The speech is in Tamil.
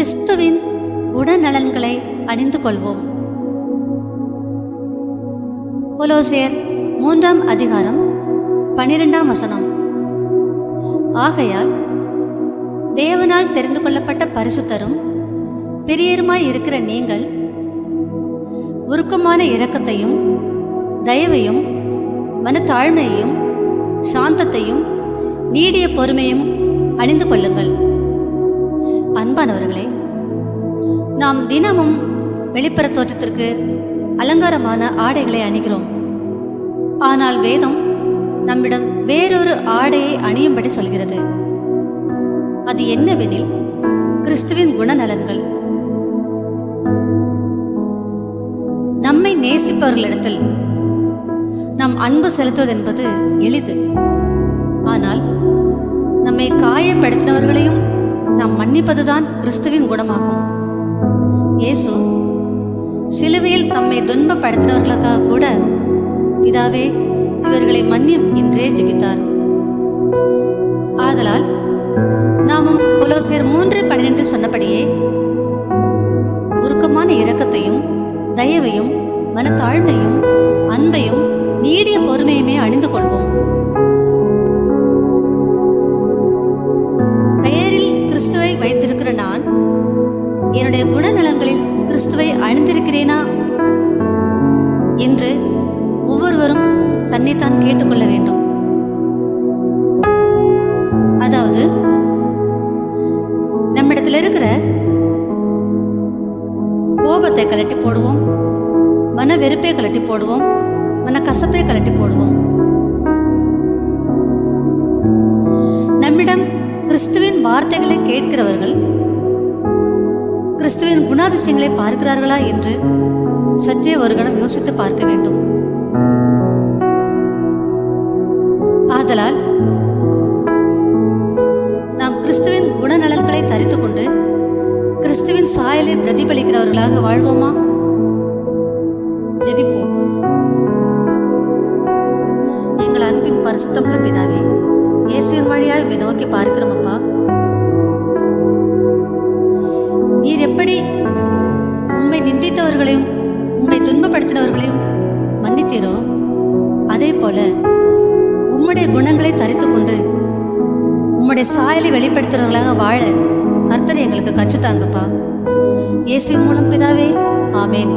கிறிஸ்துவின் குணநலன்களை அணிந்து கொள்வோம். கொலோசியர் 3ஆம் அதிகாரம் 12ஆம் வசனம். ஆகையால் தேவனால் தெரிந்து கொள்ளப்பட்ட பரிசுத்தரும் பிரியருமாய் இருக்கிற நீங்கள் உருக்கமான இரக்கத்தையும் தயவையும் மனத்தாழ்மையையும் சாந்தத்தையும் நீடிய பொறுமையும் அணிந்து கொள்ளுங்கள். அன்பானவர்களே, நாம் தினமும் வெளிப்புற தோற்றத்திற்கு அலங்காரமான ஆடைகளை அணிகிறோம். ஆனால் வேதம் நம்மிடம் வேறொரு ஆடையை அணியும்படி சொல்கிறது. அது என்னவெனில் கிறிஸ்துவின் குணநலன்கள். நம்மை நேசிப்பவர்களிடத்தில் நாம் அன்பு செலுத்துவதென்பது எளிது. ஆனால் நம்மை காயப்படுத்தினவர்களையும் நாம் மன்னிப்பதுதான் கிறிஸ்துவின் குணமாகும். இயேசு சிலுவையில் தம்மை துன்பப்படுத்தினவர்களுக்காக கூட பிதாவே இவர்களை மன்னியும் என்றே ஜெபித்தார். ஆதலால் நாமும் கொலோசியர் 3:12 சொன்னபடியே உருக்கமான இரக்கத்தையும் தயவையும் மனத்தாழ்மையும் அன்பையும் நீடிய பொறுமையுமே அணிந்து கொள்வோம். பெயரில் கிறிஸ்துவை வைத்திருக்கிற நான் என்னுடைய குணநலங்களில் கிறிஸ்துவை அணிந்திருக்கிறேனா என்று ஒவ்வொருவரும் தன்னைத்தான் கேட்டுக்கொள்ள வேண்டும். அதாவது நம்மிடத்தில் இருக்கிற கோபத்தை கலட்டி போடுவோம், மன வெறுப்பை கலட்டி போடுவோம், மன கசப்பை கலட்டி போடுவோம். நம்மிடம் கிறிஸ்துவின் வார்த்தைகளை கேட்கிறவர்கள் கிறிஸ்துவின் குணாதிசயங்களை பார்க்கிறார்களா என்று சற்றே ஒரு கணம் யோசித்து பார்க்க வேண்டும். ஆதலால் நாம் கிறிஸ்துவின் குணநலன்களை தரித்து கொண்டு கிறிஸ்துவின் சாயலை பிரதிபலிக்கிறவர்களாக வாழ்வோமா? ஜெபிப்போம். எங்கள் அன்பின் பரிசுத்தமுள்ள பிதாவே, இயேசுவின் வழியாய் உம்மை நோக்கி பார்க்கிறோம் அப்பா. நீர் எப்படி உம்மை நிந்தித்தவர்களையும் உம்மை துன்பப்படுத்தினவர்களையும் மன்னித்தீரோ, அதே போல உம்முடைய குணங்களை தரித்து கொண்டு உம்முடைய சாயலை வெளிப்படுத்துறவர்களாக வாழ கர்த்தர் எங்களுக்கு கற்றுத்தாங்கப்பா. இயேசுவின் மூலம் பிதாவே, ஆமேன்.